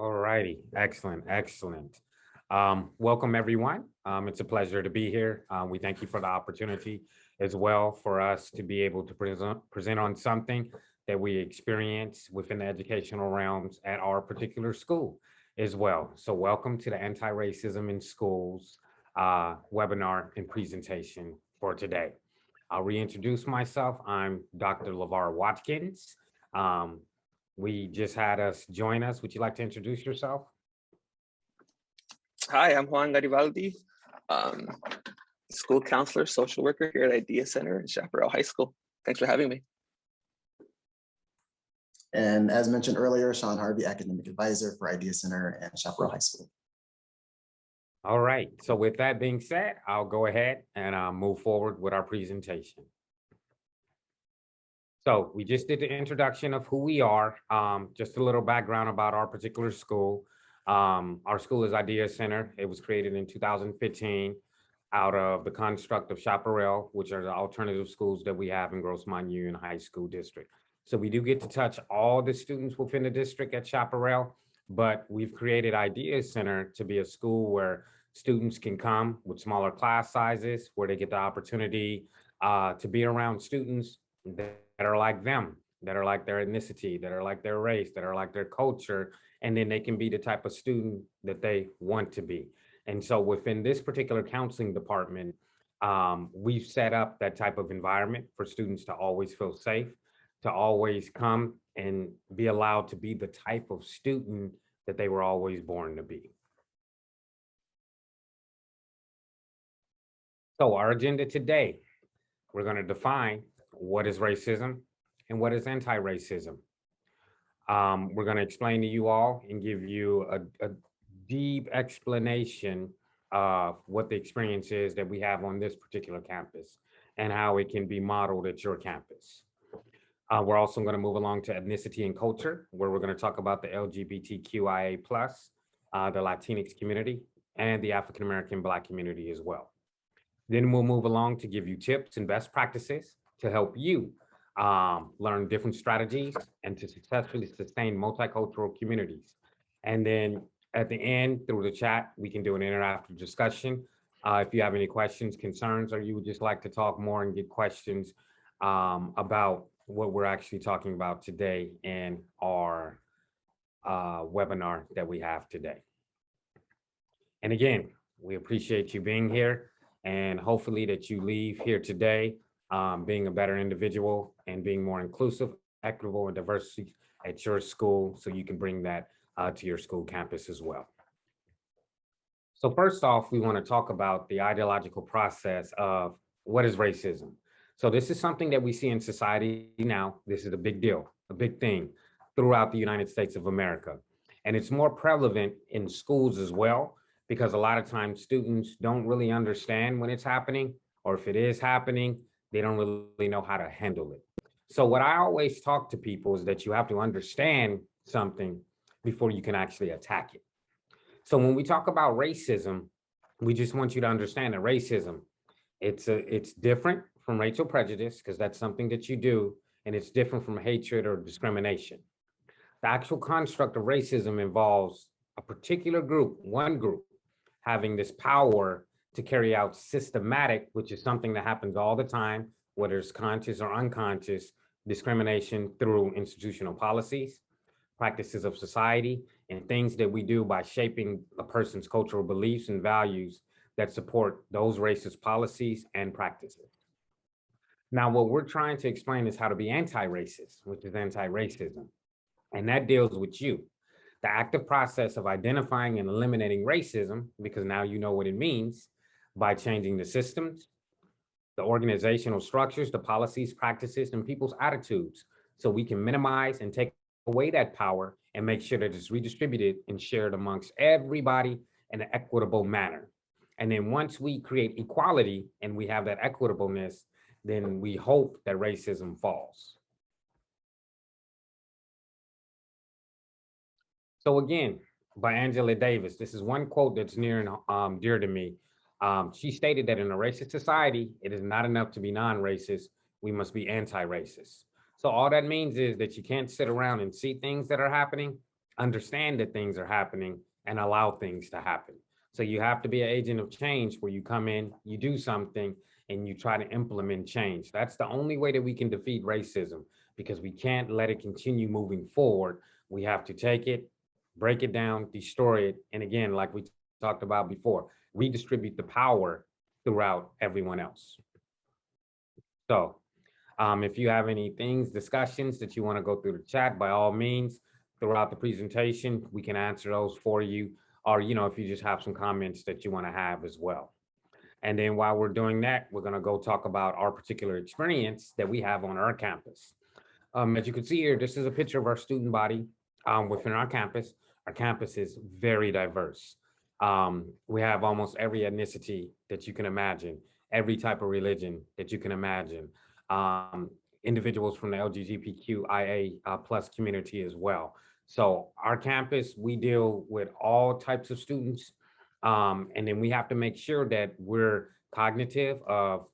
All righty. Excellent. Excellent. Welcome, everyone. It's a pleasure to be here. We thank you for the opportunity as well for us to be able to present on something that we experience within the educational realms at our particular school as well. So welcome to the Anti-Racism in Schools webinar and presentation for today. I'll reintroduce myself. I'm Dr. Lavar Watkins. We just had us join us. Would you like to introduce yourself? Hi, I'm Juan Garibaldi, school counselor, social worker here at Idea Center in Chaparral High School. Thanks for having me. And as mentioned earlier, Shaun Harvey, academic advisor for Idea Center and Chaparral High School. All right. So with that being said, I'll go ahead and move forward with our presentation. So we just did the introduction of who we are, just a little background about our particular school. Our school is Idea Center. It was created in 2015 out of the construct of Chaparral, which are the alternative schools that we have in Grossmont Union High School District. So we do get to touch all the students within the district at Chaparral, but we've created Idea Center to be a school where students can come with smaller class sizes, where they get the opportunity to be around students that are like them, that are like their ethnicity, that are like their race, that are like their culture, and then they can be the type of student that they want to be. And so within this particular counseling department, we've set up that type of environment for students to always feel safe, to always come and be allowed to be the type of student that they were always born to be. So our agenda today, we're going to define what is racism and what is anti-racism. We're going to explain to you all and give you a deep explanation of what the experience is that we have on this particular campus and how it can be modeled at your campus. We're also going to move along to ethnicity and culture, where we're going to talk about the LGBTQIA+, the Latinx community, and the African-American Black community as well. Then we'll move along to give you tips and best practices to help you learn different strategies and to successfully sustain multicultural communities. And then at the end, through the chat, we can do an interactive discussion. If you have any questions, concerns, or you would just like to talk more and get questions about what we're actually talking about today in our webinar that we have today. And again, we appreciate you being here, and hopefully that you leave here today being a better individual and being more inclusive, equitable, and diversity at your school, so you can bring that to your school campus as well. So first off, we want to talk about the ideological process of what is racism. So this is something that we see in society now. This is a big deal, a big thing throughout the United States of America. And it's more prevalent in schools as well, because a lot of times students don't really understand when it's happening, or if it is happening, they don't really know how to handle it. So what I always talk to people is that you have to understand something before you can actually attack it. So when we talk about racism, we just want you to understand that racism, it's different from racial prejudice, because that's something that you do, and it's different from hatred or discrimination. The actual construct of racism involves a particular group, one group, having this power to carry out systematic, which is something that happens all the time, whether it's conscious or unconscious, discrimination through institutional policies, practices of society, and things that we do by shaping a person's cultural beliefs and values that support those racist policies and practices. Now, what we're trying to explain is how to be anti-racist, which is anti-racism, and that deals with you. The active process of identifying and eliminating racism, because now you know what it means, by changing the systems, the organizational structures, the policies, practices, and people's attitudes, so we can minimize and take away that power and make sure that it's redistributed and shared amongst everybody in an equitable manner. And then once we create equality and we have that equitableness, then we hope that racism falls. So again, by Angela Davis, this is one quote that's near and dear to me. She stated that in a racist society, it is not enough to be non-racist, we must be anti-racist. So all that means is that you can't sit around and see things that are happening understand that things are happening and allow things to happen. So you have to be an agent of change where you come in, you do something, and you try to implement change. That's the only way that we can defeat racism, because we can't let it continue moving forward. We have to take it, break it down, destroy it, and again, like we talked about before, redistribute the power throughout everyone else. So if you have any things, discussions that you want to go through the chat, by all means, throughout the presentation, we can answer those for you. Or, if you just have some comments that you want to have as well. And then while we're doing that, we're going to go talk about our particular experience that we have on our campus. As you can see here, this is a picture of our student body within our campus. Our campus is very diverse. We have almost every ethnicity that you can imagine, every type of religion that you can imagine, individuals from the LGBTQIA plus community as well. So our campus, we deal with all types of students. And then we have to make sure that we're cognitive of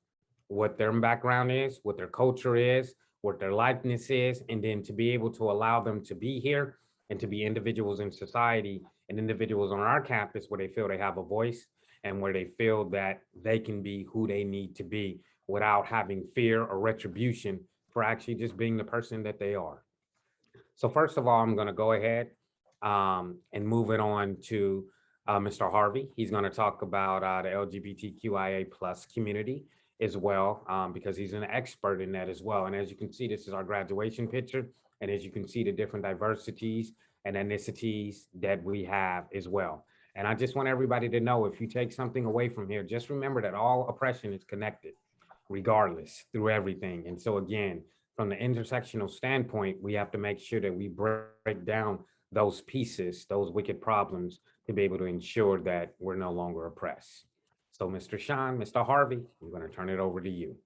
what their background is, what their culture is, what their likeness is, and then to be able to allow them to be here and to be individuals in society and individuals on our campus where they feel they have a voice and where they feel that they can be who they need to be without having fear or retribution for actually just being the person that they are. So first of all, I'm going to go ahead and move it on to Mr. Harvey. He's going to talk about the LGBTQIA plus community as well, because he's an expert in that as well. And as you can see, this is our graduation picture. And as you can see, the different diversities and ethnicities that we have as well. And I just want everybody to know, if you take something away from here, just remember that all oppression is connected, regardless, through everything. And so again, from the intersectional standpoint, we have to make sure that we break down those pieces, those wicked problems, to be able to ensure that we're no longer oppressed. So Mr. Shaun, Mr. Harvey, I'm going to turn it over to you.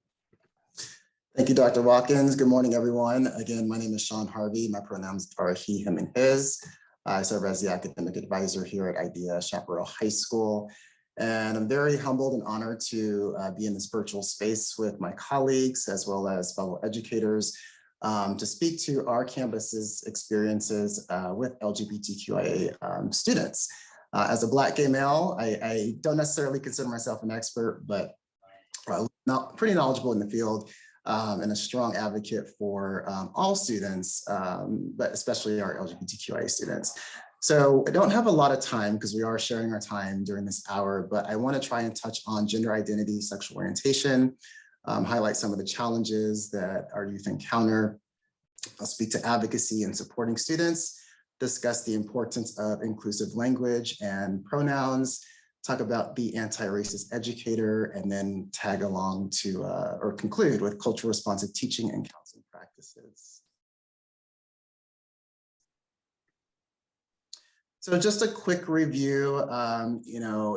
Thank you, Dr. Watkins. Good morning, everyone. Again, my name is Shaun Harvey. My pronouns are he, him, and his. I serve as the academic advisor here at Chaparral High School. And I'm very humbled and honored to be in this virtual space with my colleagues as well as fellow educators to speak to our campus's experiences with LGBTQIA students. As a Black gay male, I don't necessarily consider myself an expert, but pretty knowledgeable in the field and a strong advocate for all students, but especially our LGBTQIA students. So I don't have a lot of time because we are sharing our time during this hour, but I want to try and touch on gender identity, sexual orientation, highlight some of the challenges that our youth encounter. I'll speak to advocacy and supporting students, discuss the importance of inclusive language and pronouns, talk about the anti-racist educator, and then tag along to or conclude with cultural responsive teaching and counseling practices. So just a quick review,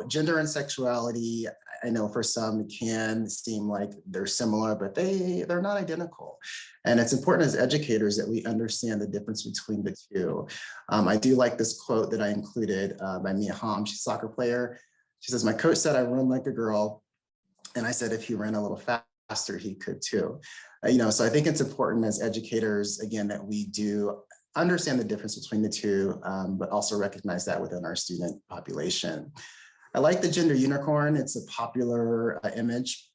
gender and sexuality, I know for some can seem like they're similar, but they're not identical. And it's important as educators that we understand the difference between the two. I do like this quote that I included by Mia Hamm. She's a soccer player. She says, "My coach said I run like a girl. And I said, if he ran a little faster, he could too." So I think it's important as educators, again, that we do understand the difference between the two, but also recognize that within our student population. I like the gender unicorn. It's a popular image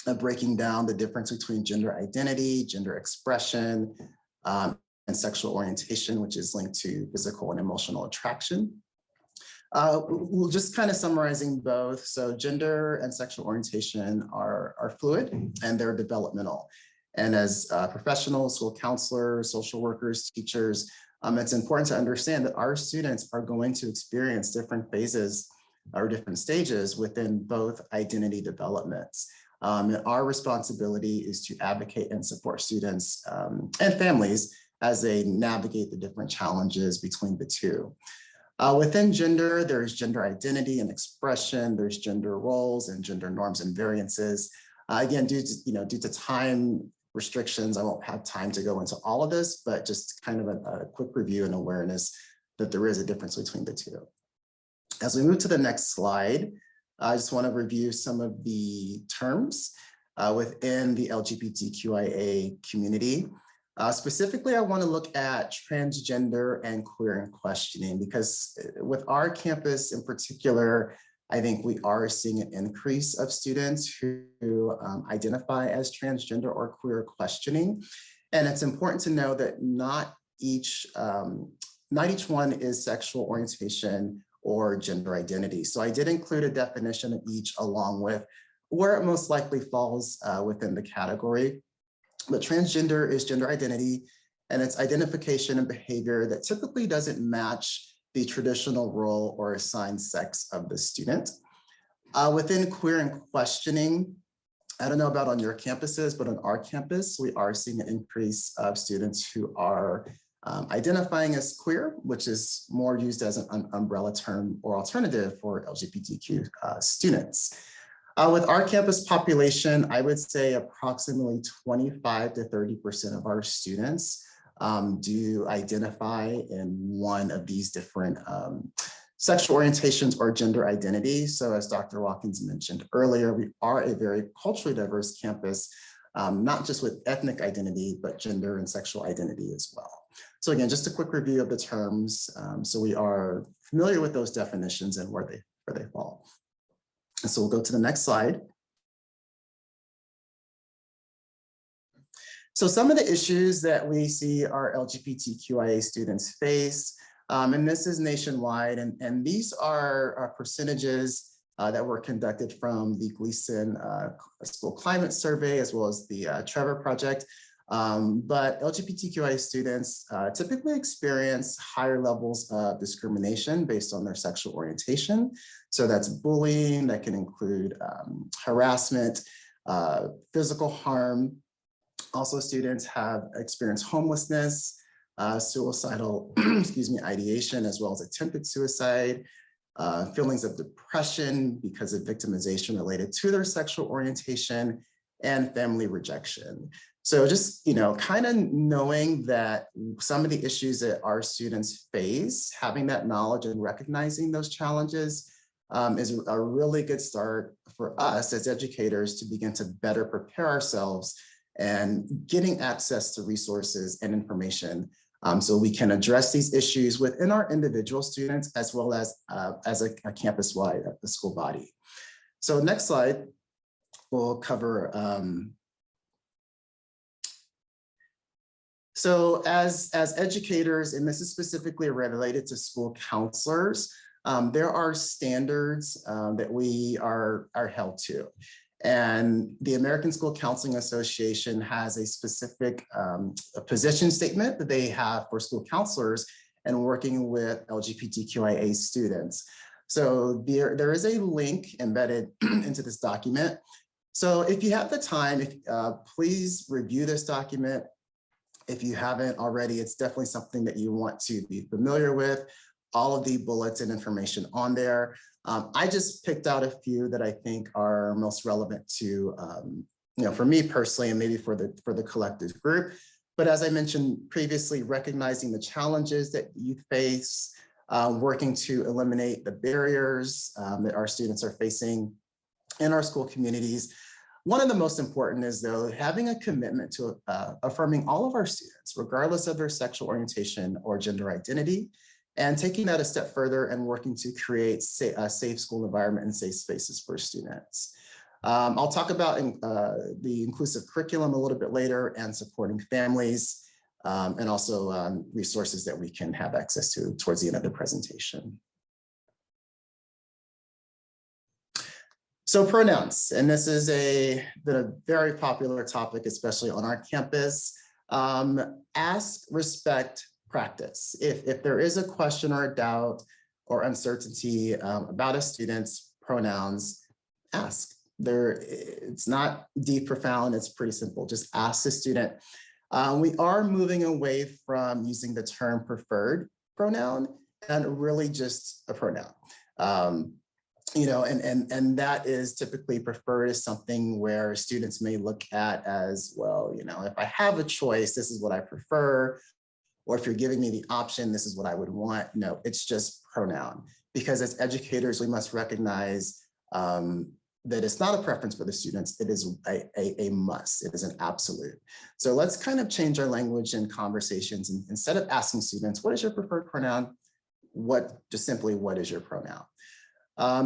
of breaking down the difference between gender identity, gender expression, and sexual orientation, which is linked to physical and emotional attraction. We'll just kind of summarizing both. So gender and sexual orientation are fluid and they're developmental. And as professionals, school counselors, social workers, teachers, it's important to understand that our students are going to experience different phases or different stages within both identity developments. And our responsibility is to advocate and support students and families as they navigate the different challenges between the two. Within gender, there's gender identity and expression, there's gender roles and gender norms and variances. Again, due to time restrictions, I won't have time to go into all of this, but just kind of a quick review and awareness that there is a difference between the two. As we move to the next slide, I just want to review some of the terms within the LGBTQIA community. Specifically, I want to look at transgender and queer and questioning, because with our campus in particular, I think we are seeing an increase of students who identify as transgender or queer questioning. And it's important to know that not each one is sexual orientation or gender identity. So I did include a definition of each along with where it most likely falls within the category. But transgender is gender identity, and it's identification and behavior that typically doesn't match the traditional role or assigned sex of the student. Within queer and questioning, I don't know about on your campuses, but on our campus, we are seeing an increase of students who are identifying as queer, which is more used as an umbrella term or alternative for LGBTQ students. With our campus population, I would say approximately 25 to 30% of our students do identify in one of these different sexual orientations or gender identity. So as Dr. Watkins mentioned earlier, we are a very culturally diverse campus, not just with ethnic identity, but gender and sexual identity as well. So again, just a quick review of the terms. So we are familiar with those definitions and where they fall. And so we'll go to the next slide. So some of the issues that we see our LGBTQIA students face, and this is nationwide, and these are percentages that were conducted from the Gleason School Climate Survey, as well as the Trevor Project. But LGBTQIA students typically experience higher levels of discrimination based on their sexual orientation. So that's bullying, that can include harassment, physical harm. Also, students have experienced homelessness, suicidal, ideation, as well as attempted suicide, feelings of depression because of victimization related to their sexual orientation, and family rejection. So just, kind of knowing that some of the issues that our students face, having that knowledge and recognizing those challenges is a really good start for us as educators to begin to better prepare ourselves and getting access to resources and information so we can address these issues within our individual students as well as a campus-wide at the school body. So next slide, we'll cover so as educators, and this is specifically related to school counselors, there are standards that we are held to. And the American School Counseling Association has a specific position statement that they have for school counselors and working with LGBTQIA students. So there is a link embedded into this document. So if you have the time, please review this document. If you haven't already, it's definitely something that you want to be familiar with. All of the bullets and information on there. I just picked out a few that I think are most relevant to, for me personally, and maybe for the collective group. But as I mentioned previously, recognizing the challenges that youth face, working to eliminate the barriers that our students are facing in our school communities. One of the most important is, though, having a commitment to affirming all of our students, regardless of their sexual orientation or gender identity, and taking that a step further and working to create a safe school environment and safe spaces for students. I'll talk about the inclusive curriculum a little bit later and supporting families and also resources that we can have access to towards the end of the presentation. So pronouns, and this is been a very popular topic, especially on our campus. Ask, respect, practice. If there is a question or a doubt or uncertainty about a student's pronouns, ask. It's not deep, profound, it's pretty simple. Just ask the student. We are moving away from using the term preferred pronoun and really just a pronoun. And that is typically preferred as something where students may look at as, well, if I have a choice, this is what I prefer. Or if you're giving me the option, this is what I would want. No, it's just pronoun. Because as educators, we must recognize that it's not a preference for the students, it is a must, it is an absolute. So let's kind of change our language in conversations, and instead of asking students, what is your preferred pronoun? Just simply, what is your pronoun?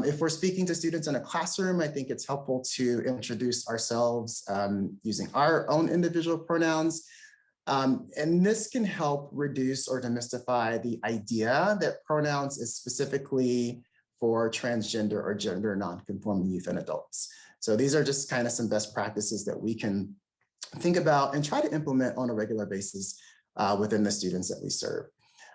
If we're speaking to students in a classroom, I think it's helpful to introduce ourselves using our own individual pronouns. And this can help reduce or demystify the idea that pronouns is specifically for transgender or gender nonconforming youth and adults. So these are just kind of some best practices that we can think about and try to implement on a regular basis within the students that we serve.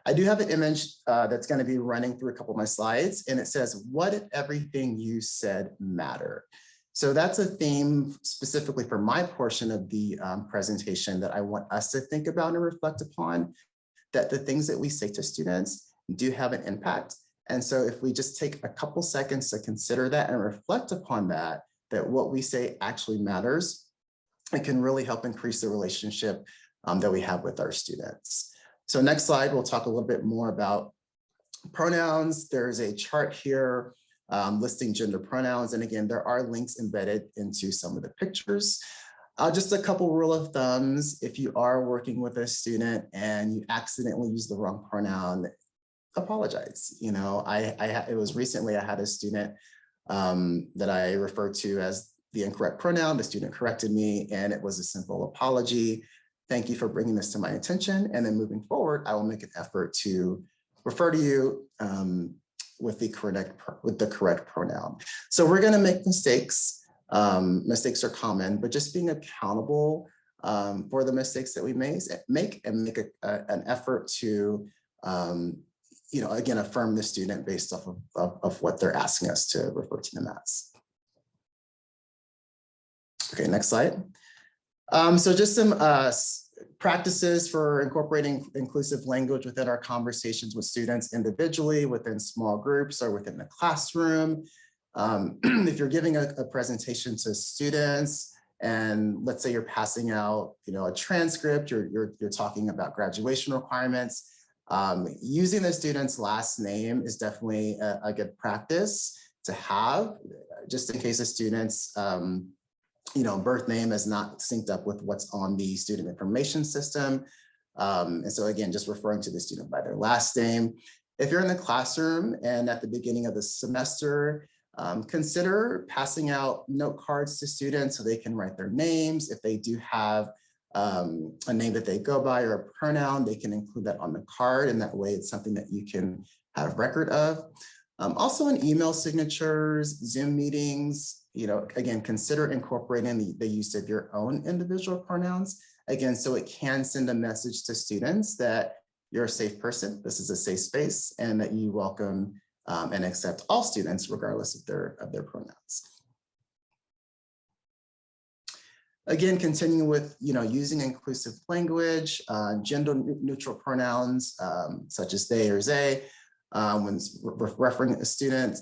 I do have an image that's going to be running through a couple of my slides, and it says, what if everything you said matter? So that's a theme specifically for my portion of the presentation that I want us to think about and reflect upon, that the things that we say to students do have an impact. And so if we just take a couple seconds to consider that and reflect upon that what we say actually matters, it can really help increase the relationship that we have with our students. So next slide, we'll talk a little bit more about pronouns. There's a chart here listing gender pronouns. And again, there are links embedded into some of the pictures. Just a couple rule of thumbs. If you are working with a student and you accidentally use the wrong pronoun, apologize. You know, it was recently I had a student that I referred to as the incorrect pronoun. The student corrected me, and it was a simple apology. Thank you for bringing this to my attention. And then moving forward, I will make an effort to refer to you with the correct pronoun. So we're going to make mistakes. Mistakes are common, but just being accountable for the mistakes that we make and make an effort to again, affirm the student based off of what they're asking us to refer to them as. Okay, next slide. So just some practices for incorporating inclusive language within our conversations with students individually, within small groups, or within the classroom. If you're giving a presentation to students, and let's say you're passing out, a transcript, you're talking about graduation requirements, using the student's last name is definitely a good practice to have, just in case the student's birth name is not synced up with what's on the student information system. And so again, just referring to the student by their last name. If you're in the classroom and at the beginning of the semester, consider passing out note cards to students so they can write their names. If they do have a name that they go by or a pronoun, they can include that on the card, and that way it's something that you can have record of. Also in email signatures, Zoom meetings, again, consider incorporating the use of your own individual pronouns, again, so it can send a message to students that you're a safe person, this is a safe space, and that you welcome and accept all students regardless of their pronouns. Again, continuing with using inclusive language, gender neutral pronouns such as they or they, when referring a student,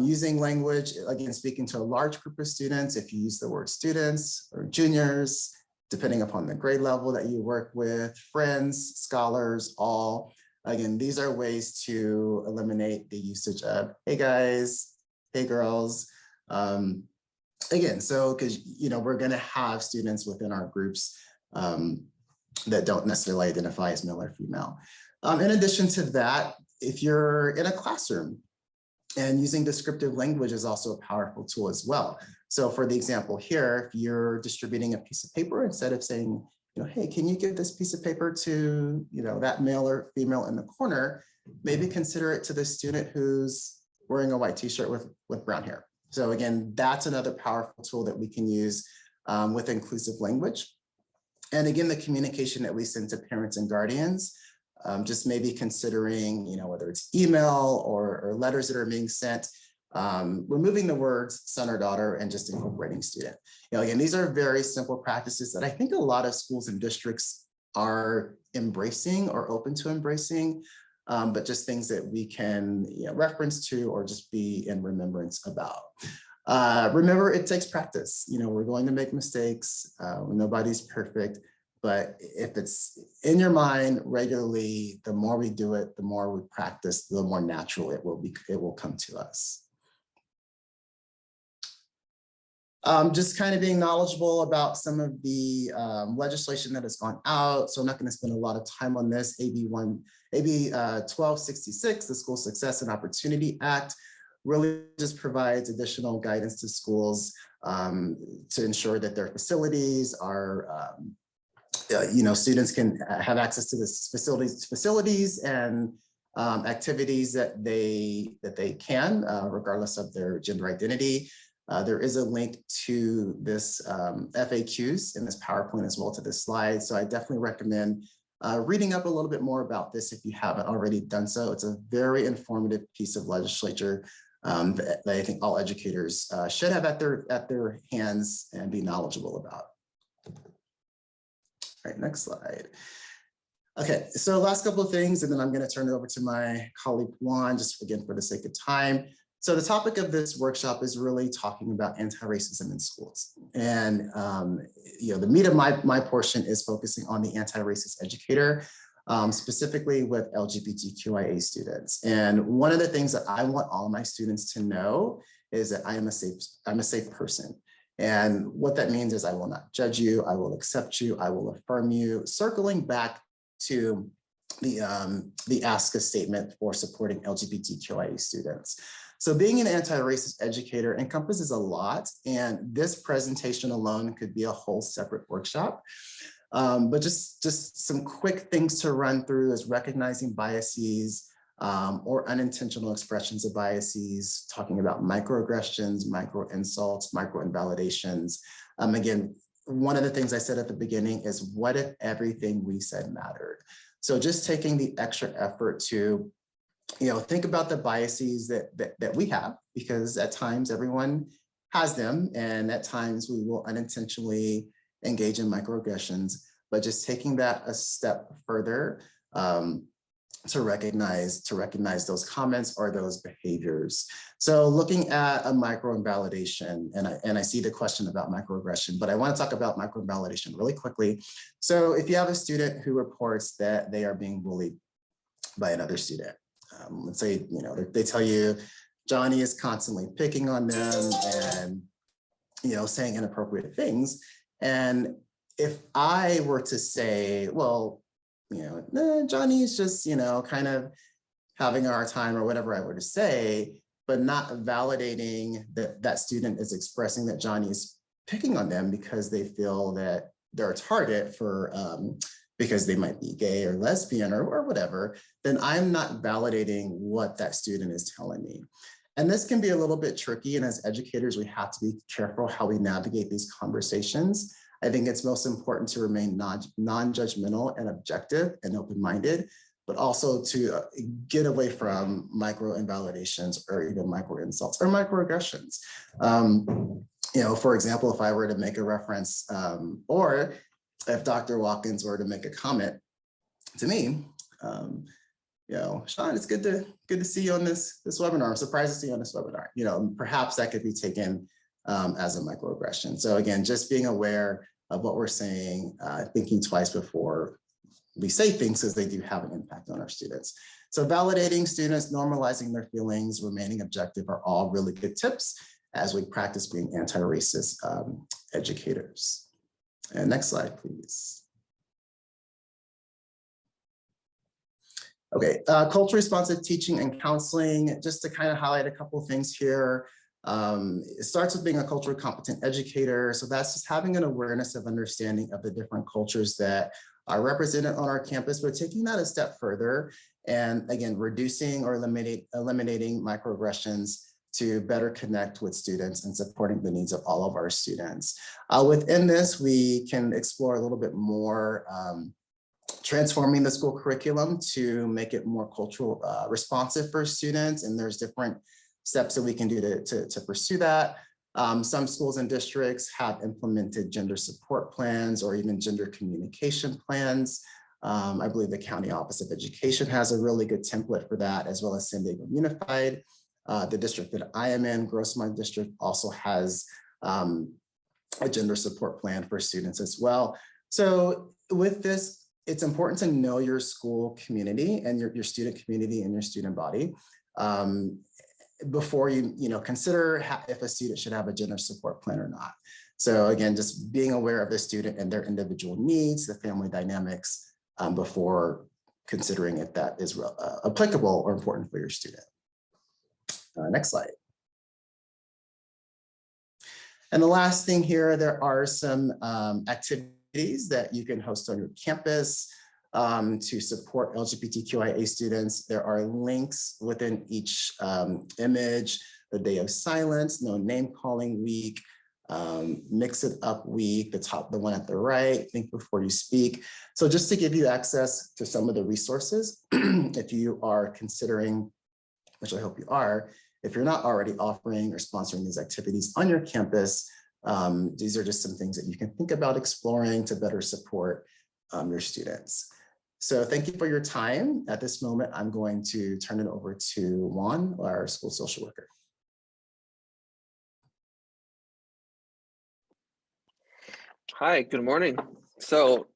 using language, again, speaking to a large group of students, if you use the word students or juniors, depending upon the grade level that you work with, friends, scholars, all. Again, these are ways to eliminate the usage of hey guys, hey girls. Again, so because we're going to have students within our groups that don't necessarily identify as male or female. In addition to that, if you're in a classroom, and using descriptive language is also a powerful tool as well. So for the example here, if you're distributing a piece of paper, instead of saying, hey, can you give this piece of paper to that male or female in the corner, maybe consider it to the student who's wearing a white t-shirt with brown hair. So again, that's another powerful tool that we can use with inclusive language. And again, the communication that we send to parents and guardians, just maybe considering, whether it's email or letters that are being sent, removing the words son or daughter and just incorporating student. Again, these are very simple practices that I think a lot of schools and districts are embracing or open to embracing, but just things that we can reference to or just be in remembrance about. Remember, it takes practice. We're going to make mistakes. Nobody's perfect. But if it's in your mind regularly, the more we do it, the more we practice, the more natural it will come to us. Just kind of being knowledgeable about some of the legislation that has gone out. So I'm not going to spend a lot of time on this. AB 1266, the School Success and Opportunity Act, really just provides additional guidance to schools to ensure that their facilities are, students can have access to this facilities and activities that they can, regardless of their gender identity. There is a link to this FAQs in this PowerPoint as well to this slide. So I definitely recommend reading up a little bit more about this if you haven't already done so. It's a very informative piece of legislature that I think all educators should have at their hands and be knowledgeable about. All right, next slide. Okay, so last couple of things, and then I'm going to turn it over to my colleague Juan, just again for the sake of time. So the topic of this workshop is really talking about anti-racism in schools. And the meat of my portion is focusing on the anti-racist educator, specifically with LGBTQIA students. And one of the things that I want all my students to know is that I'm a safe person. And what that means is I will not judge you, I will accept you, I will affirm you, circling back to the ASCA statement for supporting LGBTQIA students. So being an anti-racist educator encompasses a lot, and this presentation alone could be a whole separate workshop. But just some quick things to run through is recognizing biases or unintentional expressions of biases, talking about microaggressions, micro-insults, micro-invalidations. Again, one of the things I said at the beginning is, what if everything we said mattered? So just taking the extra effort to think about the biases that we have, because at times everyone has them, and at times we will unintentionally engage in microaggressions, but just taking that a step further to recognize those comments or those behaviors. So looking at a micro-invalidation, and I see the question about microaggression, but I want to talk about micro-invalidation really quickly. So if you have a student who reports that they are being bullied by another student, let's say, they tell you Johnny is constantly picking on them and, saying inappropriate things. And if I were to say, well, Johnny is just, kind of having a hard time or whatever I were to say, but not validating that that student is expressing that Johnny is picking on them because they feel that they're a target for, because they might be gay or lesbian or whatever, then I'm not validating what that student is telling me. And this can be a little bit tricky. And as educators, we have to be careful how we navigate these conversations. I think it's most important to remain non-judgmental and objective and open-minded, but also to get away from micro-invalidations or even micro-insults or microaggressions. For example, if I were to make a reference or if Dr. Watkins were to make a comment to me, Shaun, it's good to see you on this webinar. I'm surprised to see you on this webinar. Perhaps that could be taken as a microaggression. So again, just being aware of what we're saying, thinking twice before we say things, because they do have an impact on our students. So validating students, normalizing their feelings, remaining objective are all really good tips as we practice being anti-racist educators. And next slide, please. Okay, culture responsive teaching and counseling, just to kind of highlight a couple of things here. It starts with being a culturally competent educator. So that's just having an awareness of understanding of the different cultures that are represented on our campus, but taking that a step further and again, reducing or eliminating microaggressions to better connect with students and supporting the needs of all of our students. Within this, we can explore a little bit more transforming the school curriculum to make it more cultural responsive for students. And there's different steps that we can do to pursue that. Some schools and districts have implemented gender support plans or even gender communication plans. I believe the County Office of Education has a really good template for that, as well as San Diego Unified. The district that I am in, Grossmont District, also has a gender support plan for students as well. So with this, it's important to know your school community and your student community and your student body. before you consider if a student should have a gender support plan or not. So again, just being aware of the student and their individual needs, the family dynamics, before considering if that is applicable or important for your student. Next slide. And the last thing here, there are some activities that you can host on your campus to support LGBTQIA students. There are links within each image: the Day of Silence, No Name Calling Week, Mix It Up Week, the one at the right, Think Before You Speak. So just to give you access to some of the resources, if you are considering, which I hope you are, if you're not already offering or sponsoring these activities on your campus, these are just some things that you can think about exploring to better support your students. So thank you for your time. At this moment, I'm going to turn it over to Juan, our school social worker. Hi, good morning. So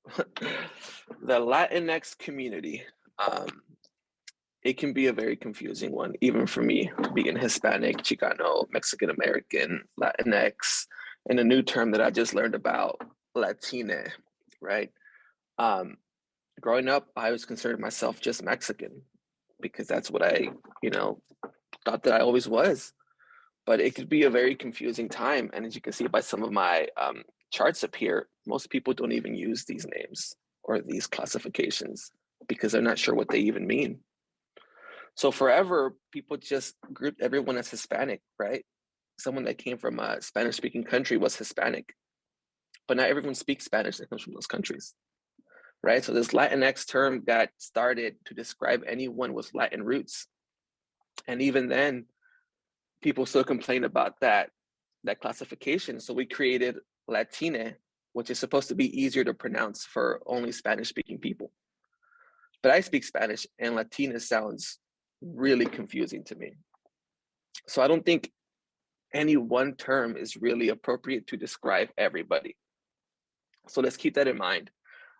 the Latinx community, it can be a very confusing one, even for me, being Hispanic, Chicano, Mexican-American, Latinx, and a new term that I just learned about, Latina, right? Growing up, I always considered myself just Mexican because that's what I, thought that I always was. But it could be a very confusing time. And as you can see by some of my charts up here, most people don't even use these names or these classifications because they're not sure what they even mean. So forever, people just grouped everyone as Hispanic, right? Someone that came from a Spanish-speaking country was Hispanic, but not everyone speaks Spanish that comes from those countries, right? So this Latinx term got started to describe anyone with Latin roots. And even then, people still complain about that classification. So we created Latina, which is supposed to be easier to pronounce for only Spanish-speaking people. But I speak Spanish, and Latina sounds really confusing to me. So I don't think any one term is really appropriate to describe everybody. So let's keep that in mind.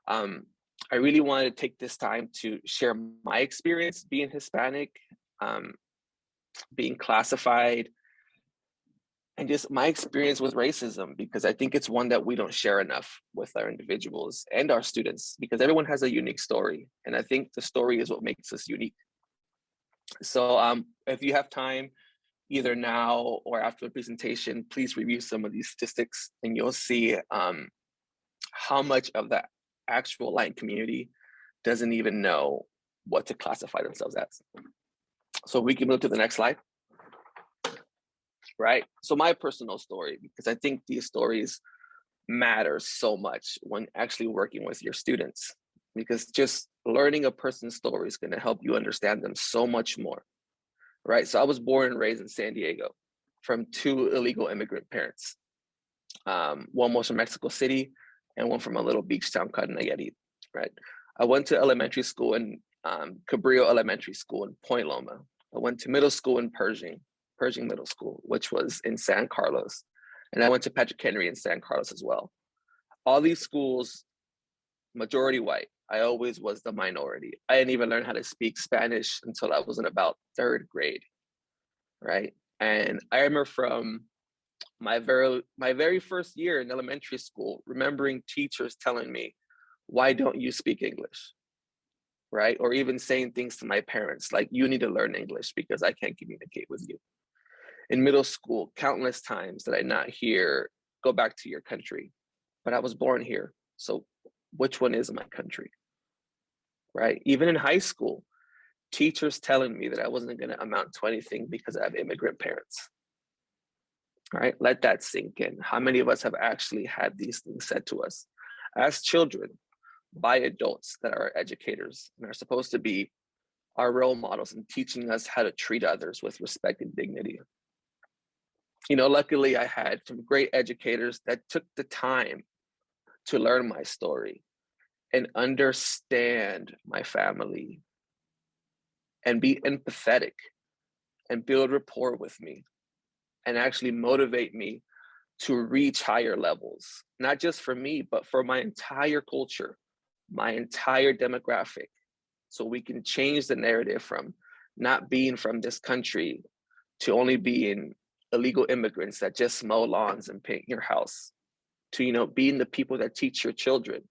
I really wanted to take this time to share my experience being Hispanic, being classified, and just my experience with racism, because I think it's one that we don't share enough with our individuals and our students, because everyone has a unique story. And I think the story is what makes us unique. So if you have time, either now or after the presentation, please review some of these statistics and you'll see how much of the actual Latin community doesn't even know what to classify themselves as. So we can move to the next slide. Right, so my personal story, because I think these stories matter so much when actually working with your students, because just learning a person's story is going to help you understand them so much more. Right, so I was born and raised in San Diego from two illegal immigrant parents. One was from Mexico City and one from a little beach town called Nayarit. Right, I went to elementary school in Cabrillo Elementary School in Point Loma. I went to middle school in Pershing Middle School, which was in San Carlos. And I went to Patrick Henry in San Carlos as well. All these schools, majority white. I always was the minority. I didn't even learn how to speak Spanish until I was in about 3rd grade, right? And I remember from my very first year in elementary school, remembering teachers telling me, why don't you speak English? Right? Or even saying things to my parents, like, you need to learn English because I can't communicate with you. In middle school, countless times did I not hear, go back to your country, but I was born here. So which one is my country, right? Even in high school, teachers telling me that I wasn't gonna amount to anything because I have immigrant parents, right? Let that sink in. How many of us have actually had these things said to us as children by adults that are educators and are supposed to be our role models and teaching us how to treat others with respect and dignity? Luckily I had some great educators that took the time to learn my story and understand my family and be empathetic and build rapport with me and actually motivate me to reach higher levels, not just for me, but for my entire culture, my entire demographic, so we can change the narrative from not being from this country to only being illegal immigrants that just mow lawns and paint your house, to, you know, being the people that teach your children.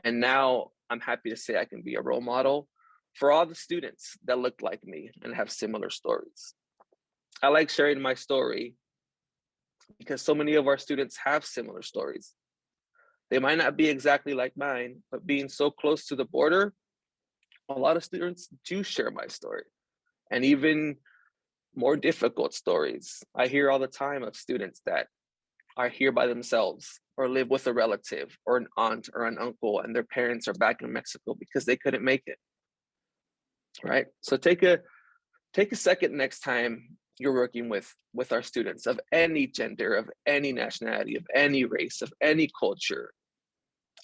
And now I'm happy to say I can be a role model for all the students that look like me and have similar stories. I like sharing my story because so many of our students have similar stories. They might not be exactly like mine, but being so close to the border, a lot of students do share my story, and even more difficult stories. I hear all the time of students that are here by themselves or live with a relative or an aunt or an uncle, and their parents are back in Mexico because they couldn't make it, right? So take a second next time you're working with our students of any gender, of any nationality, of any race, of any culture,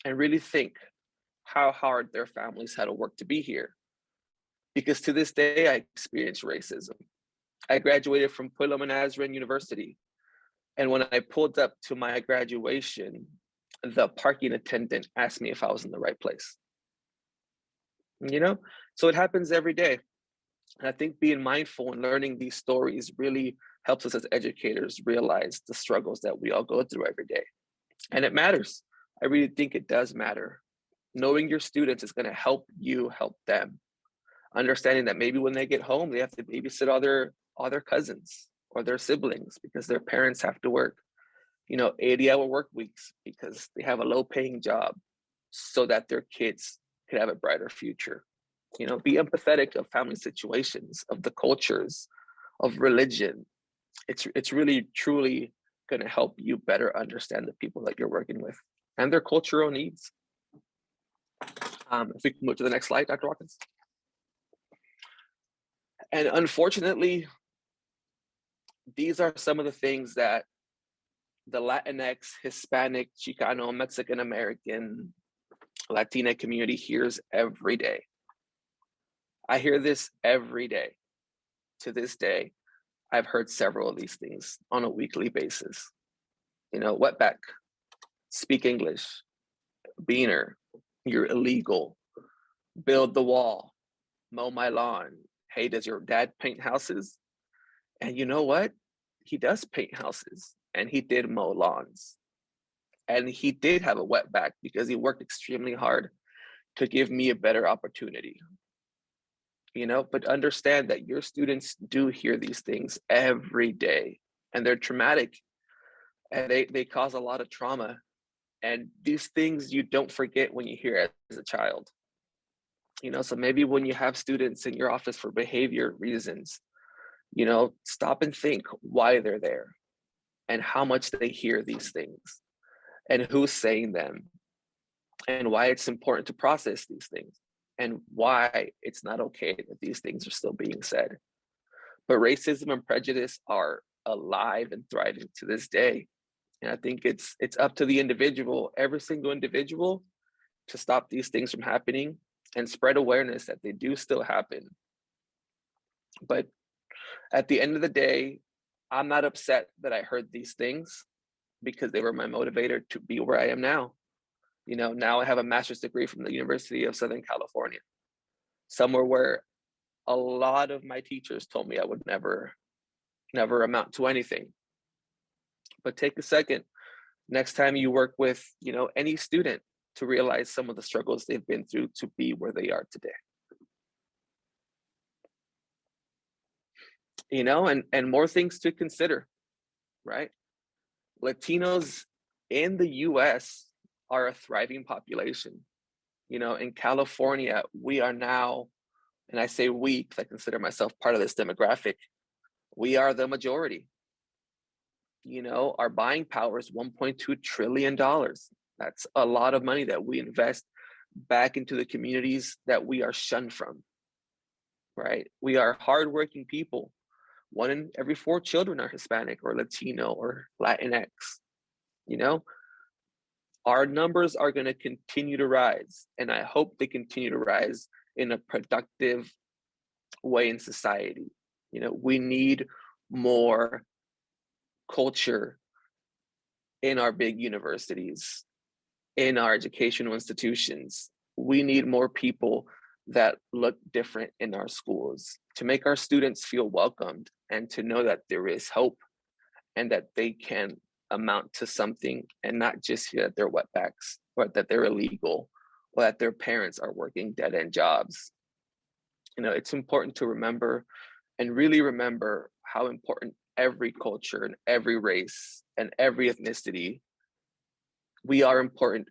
and really think how hard their families had to work to be here. Because to this day, I experience racism. I graduated from Pueblo Manazran University. And when I pulled up to my graduation, the parking attendant asked me if I was in the right place. You know, so it happens every day. And I think being mindful and learning these stories really helps us as educators realize the struggles that we all go through every day. And it matters. I really think it does matter. Knowing your students is going to help you help them. Understanding that maybe when they get home, they have to babysit all their cousins or their siblings because their parents have to work, you know, 80-hour work weeks because they have a low-paying job so that their kids could have a brighter future. You know, be empathetic of family situations, of the cultures, of religion. It's really, truly going to help you better understand the people that you're working with and their cultural needs. If we can move to the next slide, Dr. Watkins. And unfortunately, these are some of the things that the Latinx, Hispanic, Chicano, Mexican American, Latina community hears every day. I hear this every day. To this day, I've heard several of these things on a weekly basis. You know, wetback, speak English, beaner, you're illegal, build the wall, mow my lawn. Hey, does your dad paint houses? And you know what? He does paint houses and he did mow lawns. And he did have a wetback because he worked extremely hard to give me a better opportunity. You know, but understand that your students do hear these things every day and they're traumatic and they cause a lot of trauma. And these things you don't forget when you hear it as a child. You know, so maybe when you have students in your office for behavior reasons, you know, stop and think why they're there and how much they hear these things and who's saying them and why it's important to process these things and why it's not okay that these things are still being said. But racism and prejudice are alive and thriving to this day. And I think it's up to the individual, every single individual, to stop these things from happening and spread awareness that they do still happen. But at the end of the day, I'm not upset that I heard these things because they were my motivator to be where I am now. You know, now I have a master's degree from the University of Southern California, somewhere where a lot of my teachers told me I would never amount to anything. But take a second, next time you work with, you know, any student, to realize some of the struggles they've been through to be where they are today. You know, and more things to consider, right? Latinos in the US are a thriving population. You know, in California, we are now, and I say we because I consider myself part of this demographic, we are the majority. You know, our buying power is $1.2 trillion. That's a lot of money that we invest back into the communities that we are shunned from, right? We are hardworking people. 1 in every 4 children are Hispanic or Latino or Latinx. You know, our numbers are going to continue to rise, and I hope they continue to rise in a productive way in society. You know, we need more culture in our big universities, in our educational institutions. We need more people that look different in our schools, to make our students feel welcomed and to know that there is hope and that they can amount to something and not just hear that they're wetbacks or that they're illegal or that their parents are working dead-end jobs. You know, it's important to remember and really remember how important every culture and every race and every ethnicity, we are important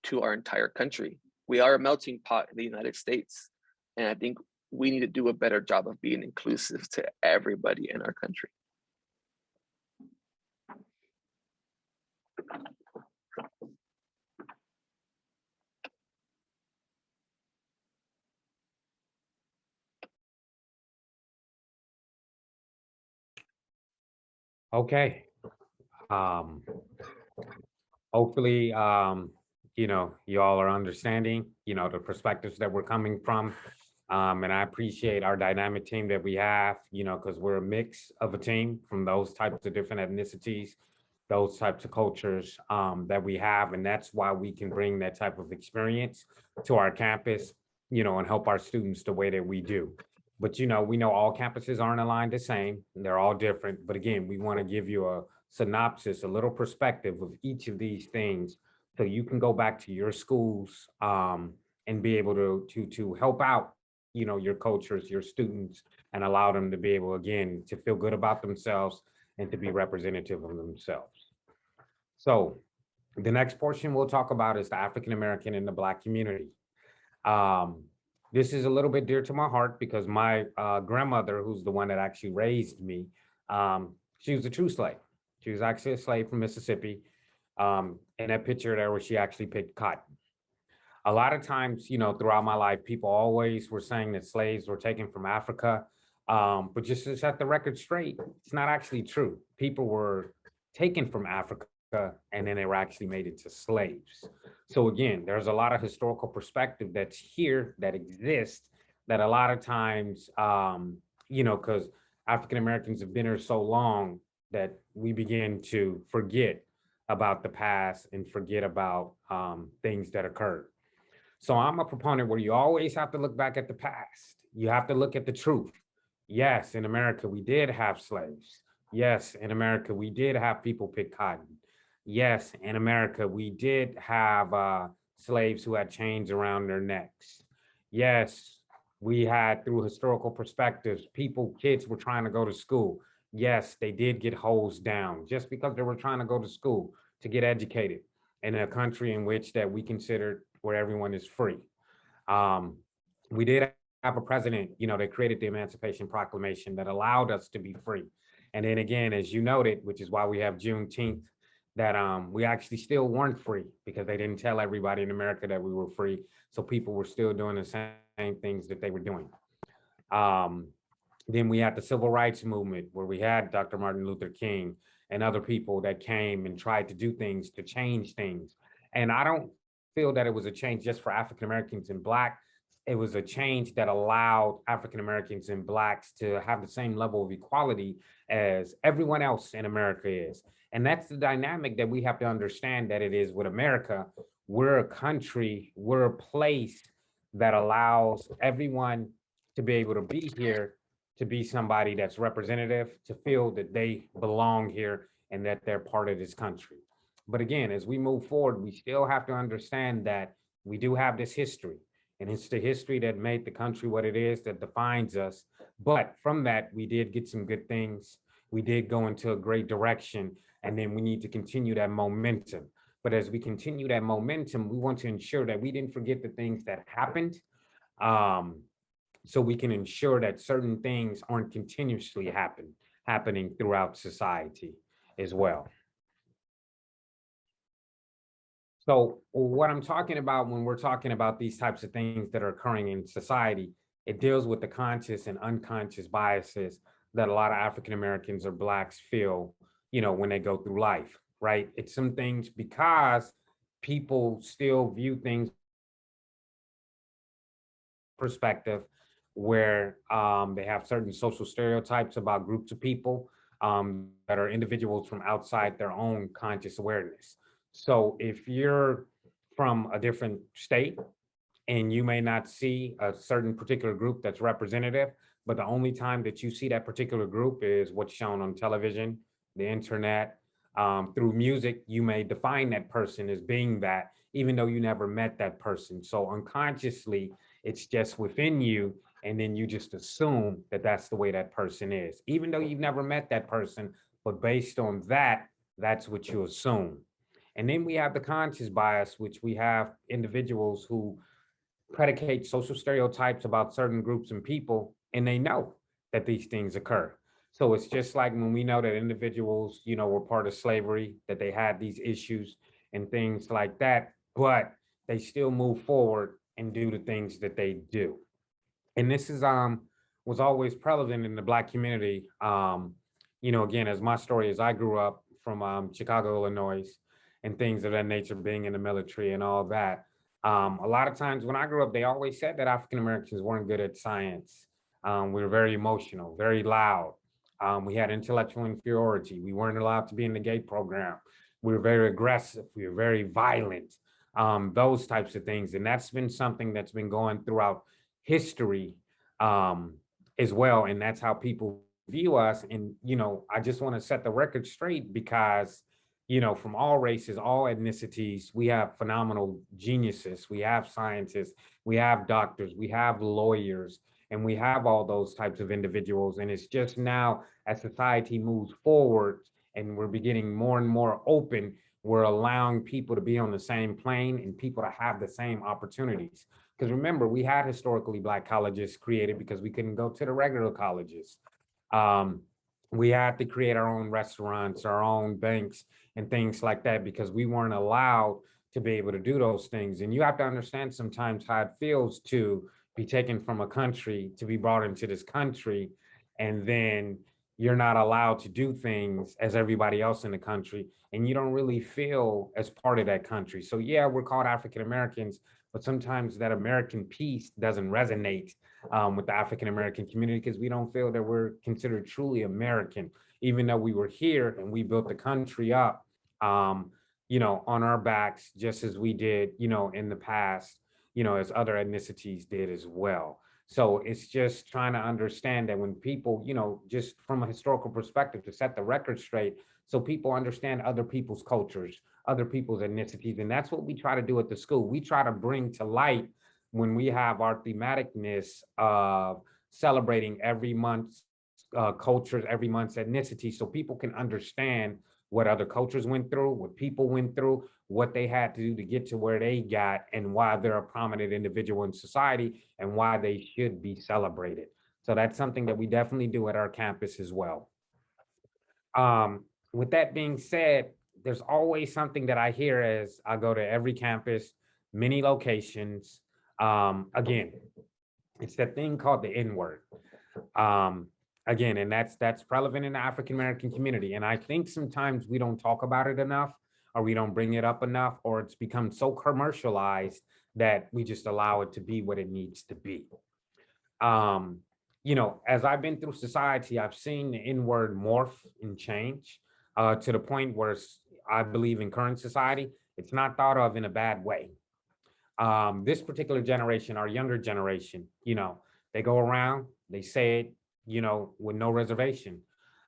to our entire country. We are a melting pot in the United States. And I think we need to do a better job of being inclusive to everybody in our country. Okay. Hopefully, you know, you all are understanding, you know, the perspectives that we're coming from. And I appreciate our dynamic team that we have, you know, because we're a mix of a team from those types of different ethnicities, those types of cultures that we have. And that's why we can bring that type of experience to our campus, you know, and help our students the way that we do. But, you know, we know all campuses aren't aligned the same. They're all different. But again, we want to give you a synopsis, a little perspective of each of these things so you can go back to your schools and be able to help out, you know, your cultures, your students, and allow them to be able, again, to feel good about themselves and to be representative of themselves. So the next portion we'll talk about is the African American and the Black community. This is a little bit dear to my heart because my grandmother, who's the one that actually raised me, she was a true slave. She was actually a slave from Mississippi. In that picture there where she actually picked cotton. A lot of times, you know, throughout my life, people always were saying that slaves were taken from Africa. But just to set the record straight, it's not actually true. People were taken from Africa and then they were actually made into slaves. So again, there's a lot of historical perspective that's here that exists that a lot of times, you know, because African Americans have been here so long that we begin to forget about the past and forget about things that occurred. So I'm a proponent where you always have to look back at the past. You have to look at the truth. Yes, in America, we did have slaves. Yes, in America, we did have people pick cotton. Yes, in America, we did have slaves who had chains around their necks. Yes, we had, through historical perspectives, kids were trying to go to school. Yes, they did get hosed down just because they were trying to go to school to get educated in a country in which that we considered where everyone is free. We did have a president, you know, that created the Emancipation Proclamation that allowed us to be free. And then again, as you noted, which is why we have Juneteenth, that we actually still weren't free because they didn't tell everybody in America that we were free. So people were still doing the same things that they were doing. Then we had the Civil Rights Movement where we had Dr. Martin Luther King and other people that came and tried to do things to change things. And I don't feel that it was a change just for African Americans and Black. It was a change that allowed African Americans and Blacks to have the same level of equality as everyone else in America is. And that's the dynamic that we have to understand that it is with America. We're a country, we're a place that allows everyone to be able to be here, to be somebody that's representative, to feel that they belong here and that they're part of this country. But again, as we move forward, we still have to understand that we do have this history, and it's the history that made the country what it is, that defines us. But from that, we did get some good things. We did go into a great direction, and then we need to continue that momentum. But as we continue that momentum, we want to ensure that we didn't forget the things that happened, so we can ensure that certain things aren't continuously happening throughout society as well. So what I'm talking about when we're talking about these types of things that are occurring in society, it deals with the conscious and unconscious biases that a lot of African Americans or Blacks feel, you know, when they go through life, right? It's some things because people still view things perspective where they have certain social stereotypes about groups of people that are individuals from outside their own conscious awareness. So if you're from a different state and you may not see a certain particular group that's representative, but the only time that you see that particular group is what's shown on television, the internet, through music. You may define that person as being that, even though you never met that person. So unconsciously, it's just within you, and then you just assume that that's the way that person is, even though you've never met that person, but based on that, that's what you assume. And then we have the conscious bias, which we have individuals who predicate social stereotypes about certain groups and people, and they know that these things occur. So it's just like when we know that individuals, were part of slavery, that they had these issues and things like that, but they still move forward and do the things that they do. And this is was always prevalent in the Black community. Again, as my story is, I grew up from Chicago, Illinois, and things of that nature, being in the military and all that. A lot of times when I grew up, they always said that African Americans weren't good at science. We were very emotional, very loud. We had intellectual inferiority. We weren't allowed to be in the gay program. We were very aggressive. We were very violent. Those types of things. And that's been something that's been going throughout history as well. And that's how people view us. And, I just want to set the record straight because, from all races, all ethnicities, we have phenomenal geniuses. We have scientists, we have doctors, we have lawyers, and we have all those types of individuals. And it's just now, as society moves forward and we're beginning more and more open, we're allowing people to be on the same plane and people to have the same opportunities. Because remember, we had historically Black colleges created because we couldn't go to the regular colleges. We had to create our own restaurants, our own banks, and things like that because we weren't allowed to be able to do those things. And you have to understand sometimes how it feels to be taken from a country to be brought into this country, and then you're not allowed to do things as everybody else in the country, and you don't really feel as part of that country. So yeah, we're called African Americans, but sometimes that American piece doesn't resonate with the African American community because we don't feel that we're considered truly American, even though we were here and we built the country up, on our backs, just as we did, in the past, as other ethnicities did as well. So it's just trying to understand that when people, just from a historical perspective, to set the record straight, so people understand other people's cultures, other people's ethnicities. And that's what we try to do at the school. We try to bring to light when we have our thematicness of celebrating every month's cultures, every month's ethnicity, so people can understand what other cultures went through, what people went through, what they had to do to get to where they got, and why they're a prominent individual in society and why they should be celebrated. So that's something that we definitely do at our campus as well. With that being said, there's always something that I hear as I go to every campus, many locations. Again, it's that thing called the N-word. Again, and that's prevalent in the African American community. And I think sometimes we don't talk about it enough, or we don't bring it up enough, or it's become so commercialized that we just allow it to be what it needs to be. As I've been through society, I've seen the N-word morph and change to the point where I believe in current society, it's not thought of in a bad way. This particular generation, our younger generation, they go around, they say it, with no reservation.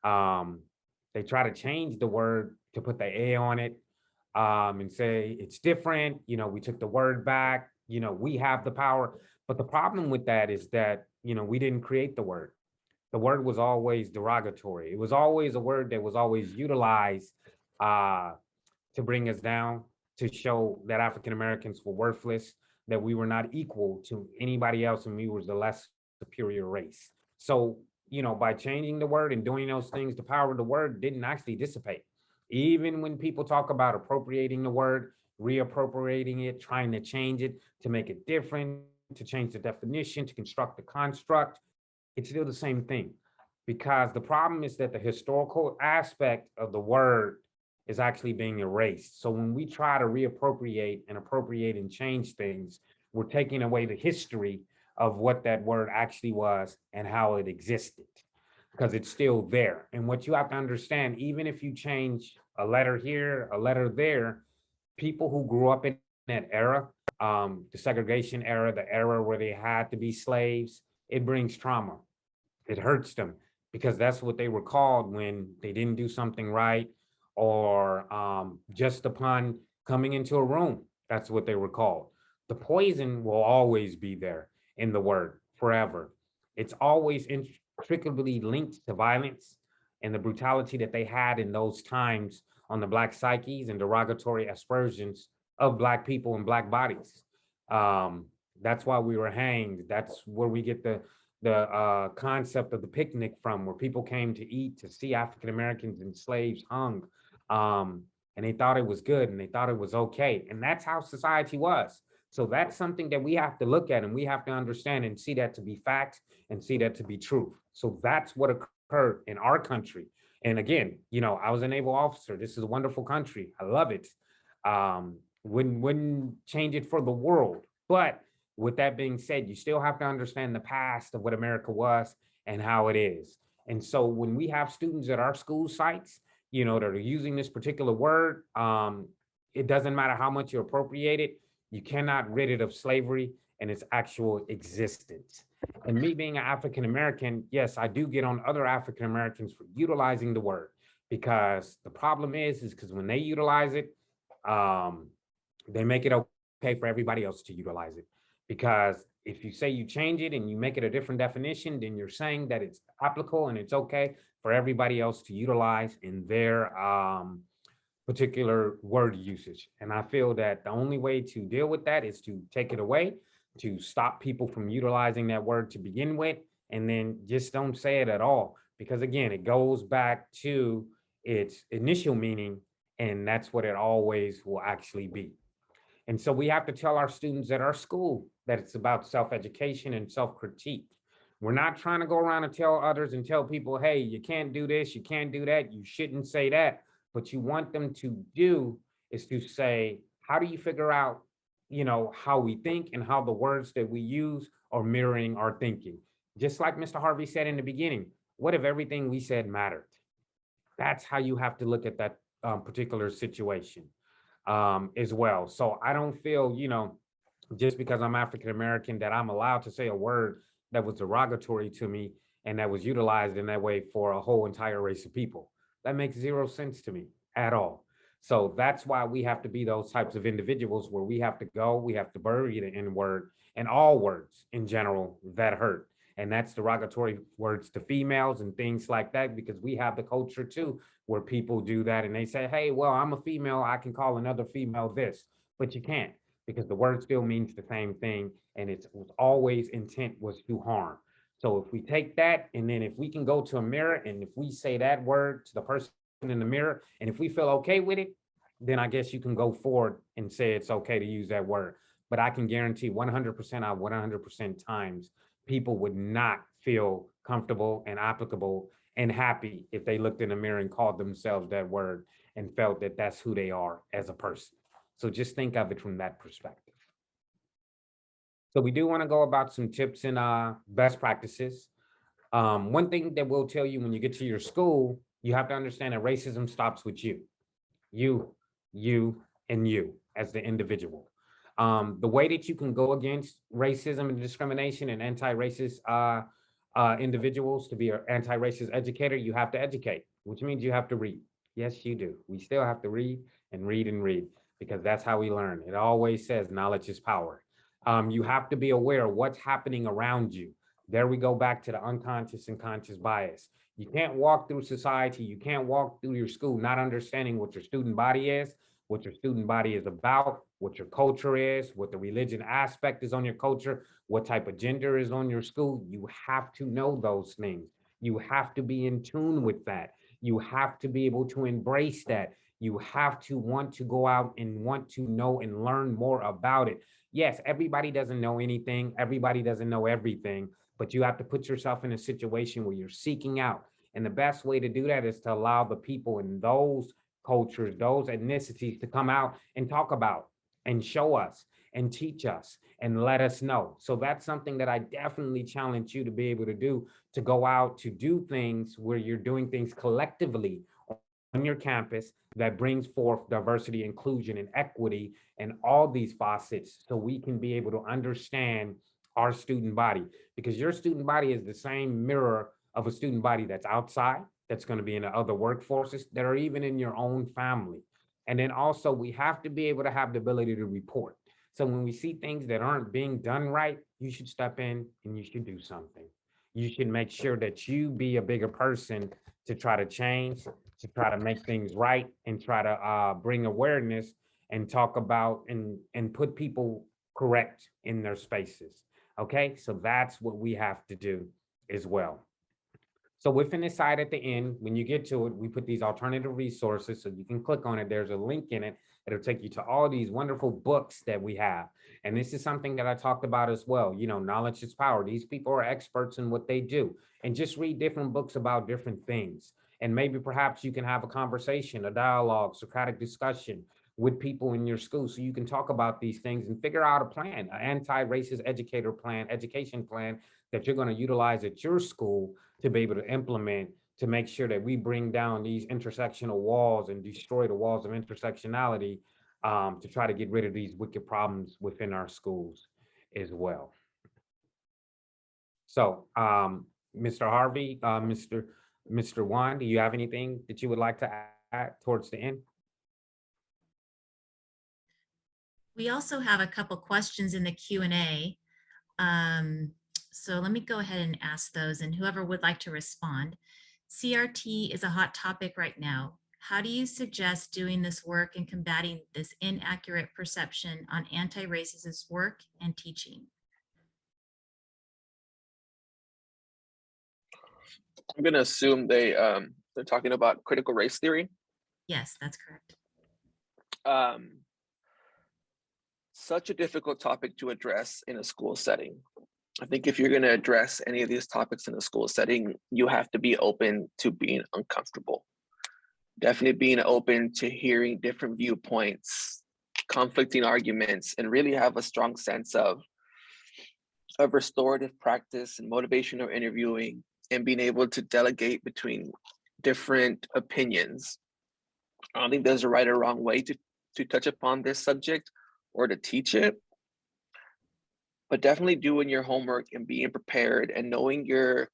They try to change the word to put the A on it, and say it's different. We took the word back, we have the power. But the problem with that is that, we didn't create the word. The word was always derogatory. It was always a word that was always utilized to bring us down, to show that African Americans were worthless, that we were not equal to anybody else, and we was the less superior race. So, by changing the word and doing those things, the power of the word didn't actually dissipate. Even when people talk about appropriating the word, reappropriating it, trying to change it, to make it different, to change the definition, to construct the construct, it's still the same thing. Because the problem is that the historical aspect of the word is actually being erased. So when we try to reappropriate and appropriate and change things, we're taking away the history of what that word actually was and how it existed, because it's still there. And what you have to understand, even if you change a letter here, a letter there, people who grew up in that era the segregation era, the era where they had to be slaves, it brings trauma. It hurts them because that's what they were called when they didn't do something right, or just upon coming into a room, that's what they were called. The poison will always be there in the word forever. It's always intricately linked to violence and the brutality that they had in those times on the Black psyches and derogatory aspersions of Black people and Black bodies. That's why we were hanged. That's where we get the concept of the picnic from, where people came to eat, to see African Americans and slaves hung, and they thought it was good and they thought it was okay. And that's how society was. So that's something that we have to look at and we have to understand and see that to be fact and see that to be truth. So that's what occurred in our country. And again, you know, I was a naval officer. This is a wonderful country. I love it. Wouldn't change it for the world. But with that being said, you still have to understand the past of what America was and how it is. And so when we have students at our school sites, you know, that are using this particular word, it doesn't matter how much you appropriate it, you cannot rid it of slavery and its actual existence. And me being an African American, yes, I do get on other African Americans for utilizing the word, because the problem is because when they utilize it, they make it okay for everybody else to utilize it. Because if you say you change it and you make it a different definition, then you're saying that it's applicable and it's okay for everybody else to utilize in their particular word usage. And I feel that the only way to deal with that is to take it away, to stop people from utilizing that word to begin with, and then just don't say it at all. Because again, it goes back to its initial meaning, and that's what it always will actually be. And so we have to tell our students at our school that it's about self-education and self-critique. We're not trying to go around and tell others and tell people, hey, you can't do this, you can't do that, you shouldn't say that. What you want them to do is to say, how do you figure out, you know, how we think and how the words that we use are mirroring our thinking? Just like Mr. Harvey said in the beginning, what if everything we said mattered? That's how you have to look at that particular situation as well. So I don't feel, you know, just because I'm African American, that I'm allowed to say a word that was derogatory to me and that was utilized in that way for a whole entire race of people. That makes zero sense to me at all. So that's why we have to be those types of individuals where we have to go, we have to bury the N word and all words in general that hurt. And that's derogatory words to females and things like that, because we have the culture too, where people do that and they say, hey, well, I'm a female, I can call another female this, but you can't, because the word still means the same thing. And it's always intent was to harm. So if we take that, and then if we can go to a mirror and if we say that word to the person in the mirror, and if we feel okay with it, then I guess you can go forward and say it's okay to use that word. But I can guarantee 100% out 100% times, people would not feel comfortable and applicable and happy if they looked in the mirror and called themselves that word and felt that that's who they are as a person. So just think of it from that perspective. So we do want to go about some tips and best practices. One thing that we'll tell you when you get to your school, you have to understand that racism stops with you, and you as the individual. The way that you can go against racism and discrimination and anti-racist individuals, to be an anti-racist educator, you have to educate, which means you have to read. Yes, you do. We still have to read and read and read, because that's how we learn. It always says knowledge is power. You have to be aware of what's happening around you. There we go back to the unconscious and conscious bias. You can't walk through society, you can't walk through your school not understanding what your student body is, what your student body is about, what your culture is, what the religion aspect is on your culture, what type of gender is on your school. You have to know those things. You have to be in tune with that. You have to be able to embrace that. You have to want to go out and want to know and learn more about it. Yes, everybody doesn't know anything. Everybody doesn't know everything, but you have to put yourself in a situation where you're seeking out. And the best way to do that is to allow the people in those cultures, those ethnicities to come out and talk about and show us and teach us and let us know. So that's something that I definitely challenge you to be able to do, to go out to do things where you're doing things collectively your campus that brings forth diversity, inclusion, and equity and all these facets so we can be able to understand our student body, because your student body is the same mirror of a student body that's outside, that's going to be in the other workforces, that are even in your own family. And then also we have to be able to have the ability to report. So when we see things that aren't being done right, you should step in and you should do something. You should make sure that you be a bigger person to try to change, to try to make things right, and try to bring awareness and talk about and put people correct in their spaces. Okay, so that's what we have to do as well. So within the site at the end, when you get to it, we put these alternative resources so you can click on it. There's a link in it. It'll take you to all these wonderful books that we have. And this is something that I talked about as well. You know, knowledge is power. These people are experts in what they do. And just read different books about different things. And maybe perhaps you can have a conversation, a dialogue, Socratic discussion with people in your school so you can talk about these things and figure out a plan, an anti-racist education plan that you're going to utilize at your school to be able to implement, to make sure that we bring down these intersectional walls and destroy the walls of intersectionality, to try to get rid of these wicked problems within our schools as well. So, Mr. Harvey, Mr. Juan, do you have anything that you would like to add towards the end? We also have a couple questions in the Q&A. So let me go ahead and ask those, and whoever would like to respond. CRT is a hot topic right now. How do you suggest doing this work and combating this inaccurate perception on anti-racist work and teaching? I'm going to assume they're talking about critical race theory. Yes, that's correct. Such a difficult topic to address in a school setting. I think if you're going to address any of these topics in a school setting, you have to be open to being uncomfortable. Definitely being open to hearing different viewpoints, conflicting arguments, and really have a strong sense of restorative practice and motivational interviewing, and being able to delegate between different opinions. I don't think there's a right or wrong way to touch upon this subject or to teach it, but definitely doing your homework and being prepared and knowing your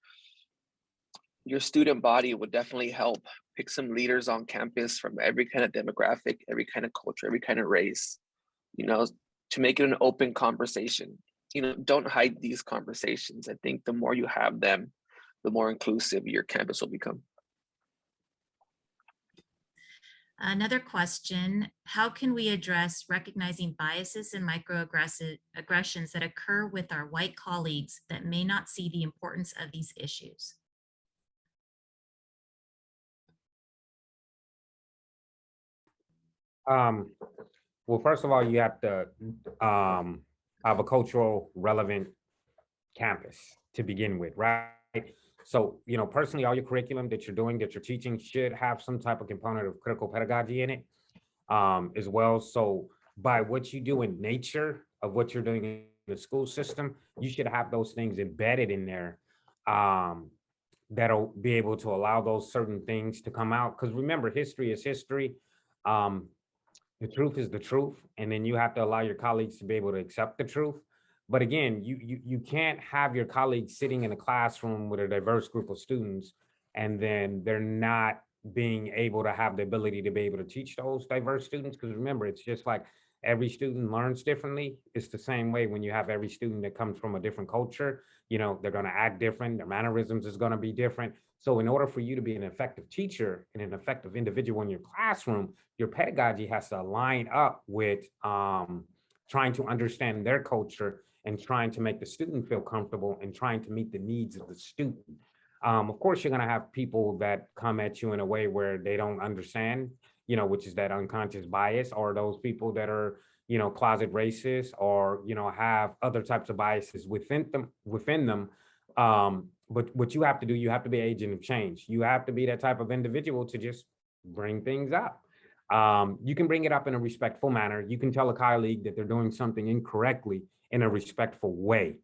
student body would definitely help. Pick some leaders on campus from every kind of demographic, every kind of culture, every kind of race, you know, to make it an open conversation. You know, don't hide these conversations. I think the more you have them, the more inclusive your campus will become. Another question, how can we address recognizing biases and microaggressions that occur with our white colleagues that may not see the importance of these issues? Well, first of all, you have to have a cultural relevant campus to begin with, right? So, you know, personally, all your curriculum that you're doing, that you're teaching should have some type of component of critical pedagogy in it as well. So by what you do in nature of what you're doing in the school system, you should have those things embedded in there that'll be able to allow those certain things to come out. Because remember, history is history. The truth is the truth. And then you have to allow your colleagues to be able to accept the truth. But again, you can't have your colleagues sitting in a classroom with a diverse group of students, and then they're not being able to have the ability to be able to teach those diverse students. Because remember, it's just like every student learns differently. It's the same way when you have every student that comes from a different culture, you know, they're going to act different. Their mannerisms is going to be different. So in order for you to be an effective teacher and an effective individual in your classroom, your pedagogy has to line up with trying to understand their culture and trying to make the student feel comfortable and trying to meet the needs of the student. Of course, you're going to have people that come at you in a way where they don't understand, you know, which is that unconscious bias, or those people that are, you know, closet racist, or, you know, have other types of biases within them. But what you have to do, you have to be an agent of change. You have to be that type of individual to just bring things up. You can bring it up in a respectful manner. You can tell a colleague that they're doing something incorrectly in a respectful way.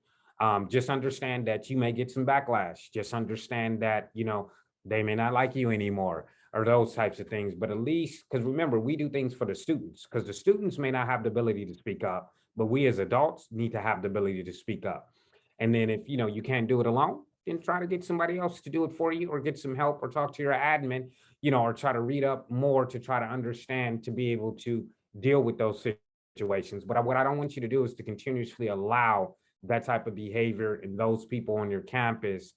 Just understand that you may get some backlash. Just understand that, you know, they may not like you anymore. or those types of things. But at least, because remember, we do things for the students, because the students may not have the ability to speak up, but we as adults need to have the ability to speak up. And then if you can't do it alone, then try to get somebody else to do it for you, or get some help, or talk to your admin, or try to read up more to try to understand, to be able to deal with those situations. But what I don't want you to do is to continuously allow that type of behavior and those people on your campus,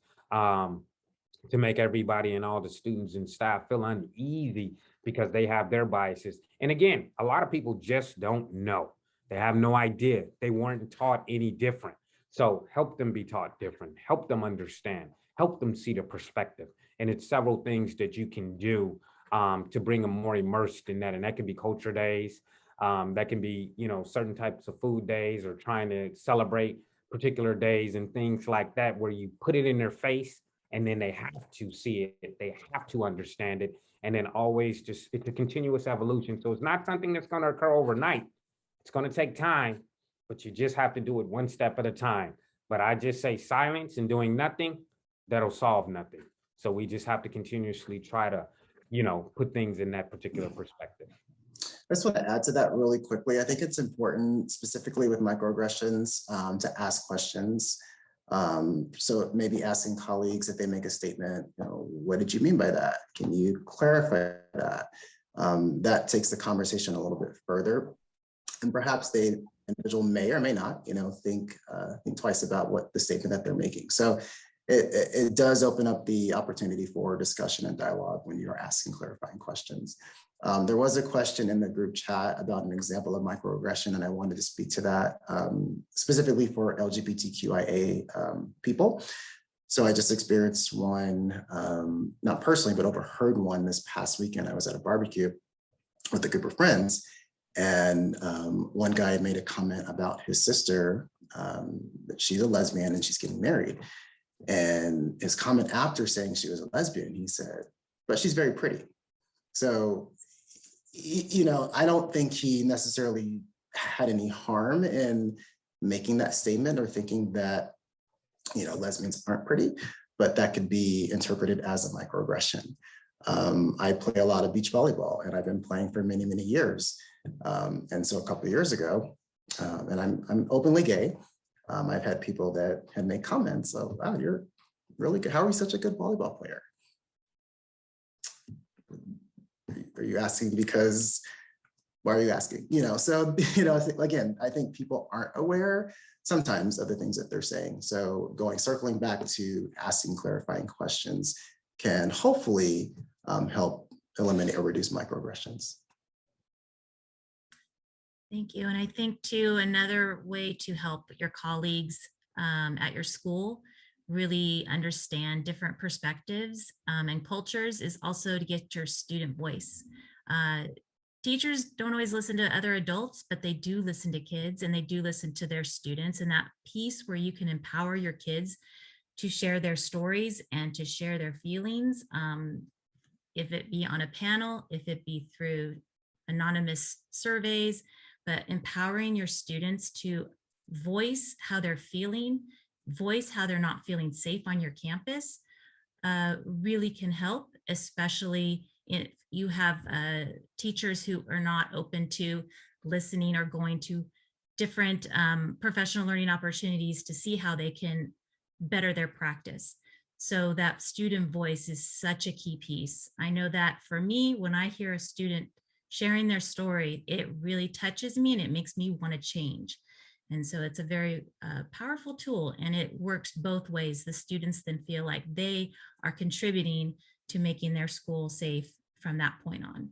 to make everybody and all the students and staff feel uneasy because they have their biases. And again, a lot of people just don't know. They have no idea. They weren't taught any different. So help them be taught different, help them understand, help them see the perspective. And it's several things that you can do to bring them more immersed in that. And that can be culture days. That can be, certain types of food days, or trying to celebrate particular days and things like that, where you put it in their face and then they have to see it, they have to understand it. And then always it's a continuous evolution. So it's not something that's going to occur overnight. It's going to take time, but you just have to do it one step at a time. But I just say silence and doing nothing, that'll solve nothing. So we just have to continuously try to, put things in that particular perspective. I just want to add to that really quickly. I think it's important, specifically with microaggressions, to ask questions. So maybe asking colleagues, if they make a statement, what did you mean by that? Can you clarify that? That takes the conversation a little bit further. And perhaps the individual may or may not, think twice about what the statement that they're making. So it does open up the opportunity for discussion and dialogue when you're asking clarifying questions. There was a question in the group chat about an example of microaggression, and I wanted to speak to that specifically for LGBTQIA people. So I just experienced one, not personally, but overheard one this past weekend. I was at a barbecue with a group of friends, and one guy made a comment about his sister, that she's a lesbian and she's getting married. And his comment after saying she was a lesbian, he said, but she's very pretty. So, I don't think he necessarily had any harm in making that statement or thinking that, lesbians aren't pretty, but that could be interpreted as a microaggression. I play a lot of beach volleyball, and I've been playing for many, many years. And so a couple of years ago, and I'm openly gay, I've had people that had made comments of, wow, you're really good. How are you such a good volleyball player? Are you asking because, why are you asking? So, again, I think people aren't aware sometimes of the things that they're saying. So circling back to asking clarifying questions can hopefully help eliminate or reduce microaggressions. Thank you. And I think too, another way to help your colleagues at your school really understand different perspectives and cultures is also to get your student voice. Teachers don't always listen to other adults, but they do listen to kids, and they do listen to their students. And that piece where you can empower your kids to share their stories and to share their feelings, if it be on a panel, if it be through anonymous surveys, but empowering your students to voice how they're feeling, voice how they're not feeling safe on your campus, really can help, especially if you have teachers who are not open to listening or going to different professional learning opportunities to see how they can better their practice. So that student voice is such a key piece. I know that for me, when I hear a student sharing their story, it really touches me and it makes me want to change. And so it's a very powerful tool, and it works both ways. The students then feel like they are contributing to making their school safe from that point on.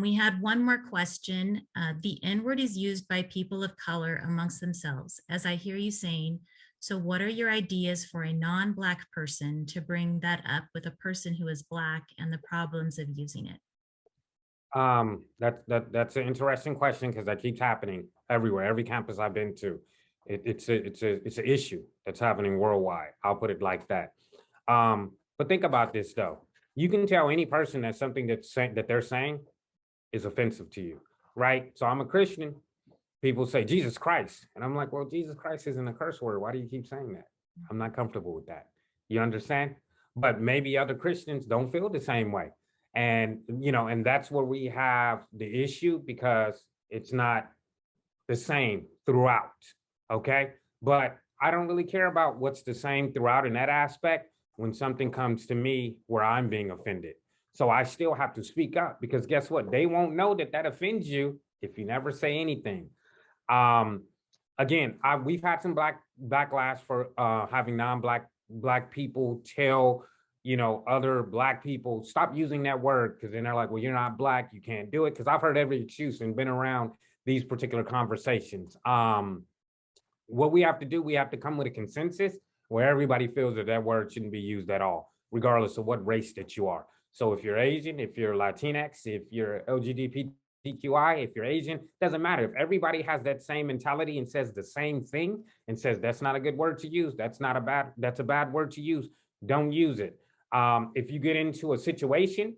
We had one more question. The N-word is used by people of color amongst themselves, as I hear you saying. So what are your ideas for a non-Black person to bring that up with a person who is Black and the problems of using it? That's an interesting question, because that keeps happening everywhere. Every campus I've been to, it's an issue that's happening worldwide. I'll put it like that. But think about this though. You can tell any person that something that they're saying is offensive to you, right? So I'm a Christian. People say Jesus Christ, and I'm like, well, Jesus Christ isn't a curse word. Why do you keep saying that? I'm not comfortable with that. You understand? but maybe other Christians don't feel the same way. And, and that's where we have the issue, because it's not the same throughout. Okay. But I don't really care about what's the same throughout in that aspect when something comes to me where I'm being offended. So I still have to speak up, because guess what? They won't know that that offends you if you never say anything. Again, we've had some backlash for having black people tell, other Black people, stop using that word, because then they're like, well, you're not Black, you can't do it. Because I've heard every excuse and been around these particular conversations. What we have to do, we have to come with a consensus where everybody feels that that word shouldn't be used at all, regardless of what race that you are. So if you're Asian, if you're Latinx, if you're LGBTQI, if you're Asian, doesn't matter. If everybody has that same mentality and says the same thing and says that's not a good word to use, that's a bad word to use, don't use it. If you get into a situation,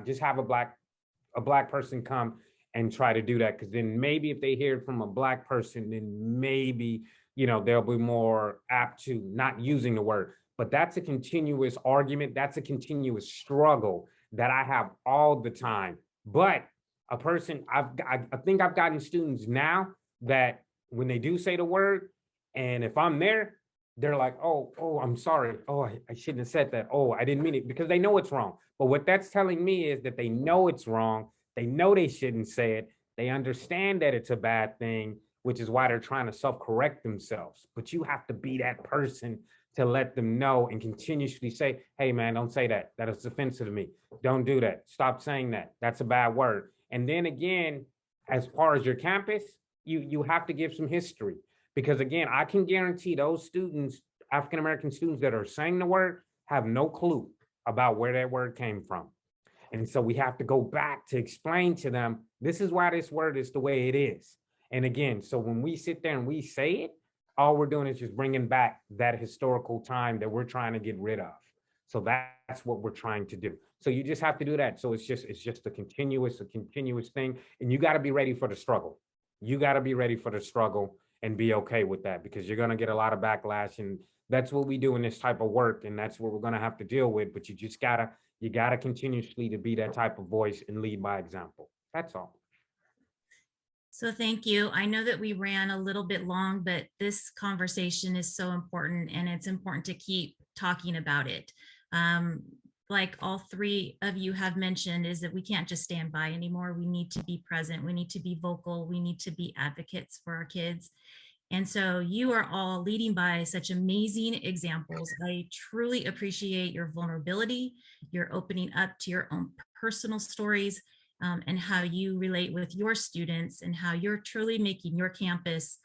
just have a black person come and try to do that, because then maybe if they hear it from a Black person, then maybe they'll be more apt to not using the word. But that's a continuous argument. That's a continuous struggle that I have all the time. But a person, I think I've gotten students now that when they do say the word, and if I'm there, they're like, oh, I'm sorry. Oh, I shouldn't have said that. Oh, I didn't mean it, because they know it's wrong. But what that's telling me is that they know it's wrong. They know they shouldn't say it. They understand that it's a bad thing, which is why they're trying to self-correct themselves. But you have to be that person to let them know and continuously say, hey, man, don't say that. That is offensive to me. Don't do that. Stop saying that. That's a bad word. And then again, as far as your campus, you have to give some history. Because again, I can guarantee those students, African-American students that are saying the word, have no clue about where that word came from. And so we have to go back to explain to them, this is why this word is the way it is. And again, so when we sit there and we say it, all we're doing is just bringing back that historical time that we're trying to get rid of. So that's what we're trying to do. So you just have to do that. So it's just a continuous thing. And you got to be ready for the struggle. You got to be ready for the struggle and be okay with that, because you're going to get a lot of backlash. And that's what we do in this type of work. And that's what we're going to have to deal with. But you gotta continuously to be that type of voice and lead by example. That's all. So thank you. I know that we ran a little bit long, but this conversation is so important, and it's important to keep talking about it. Like all three of you have mentioned, is that we can't just stand by anymore. We need to be present. We need to be vocal. We need to be advocates for our kids. And so you are all leading by such amazing examples. I truly appreciate your vulnerability, your opening up to your own personal stories, and how you relate with your students, and how you're truly making your campus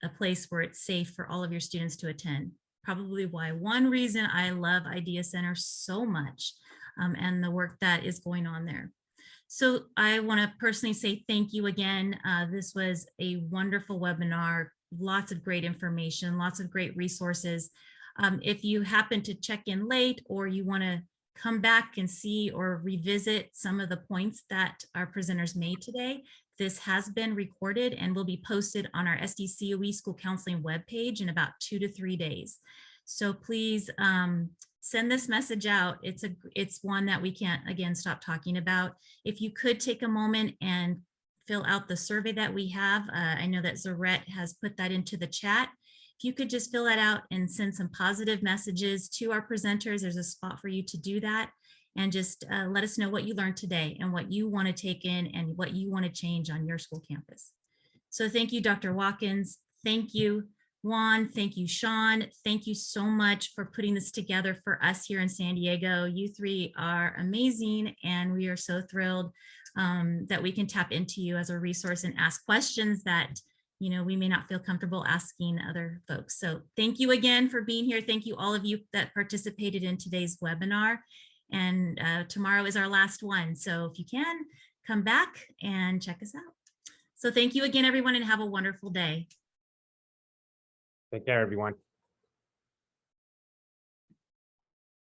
a place where it's safe for all of your students to attend. Probably one reason I love Idea Center so much, and the work that is going on there. So I want to personally say thank you again. This was a wonderful webinar, lots of great information, lots of great resources. If you happen to check in late, or you want to come back and see or revisit some of the points that our presenters made today, this has been recorded and will be posted on our SDCOE School Counseling webpage in about 2 to 3 days. So please send this message out. It's one that we can't, again, stop talking about. If you could take a moment and fill out the survey that we have. I know that Zarette has put that into the chat. If you could just fill that out and send some positive messages to our presenters, there's a spot for you to do that. And just let us know what you learned today and what you want to take in and what you want to change on your school campus. So thank you, Dr. Watkins. Thank you, Juan. Thank you, Shaun. Thank you so much for putting this together for us here in San Diego. You three are amazing, and we are so thrilled that we can tap into you as a resource and ask questions that we may not feel comfortable asking other folks. So thank you again for being here. Thank you all of you that participated in today's webinar. And tomorrow is our last one. So if you can, come back and check us out. So thank you again, everyone, and have a wonderful day. Take care, everyone.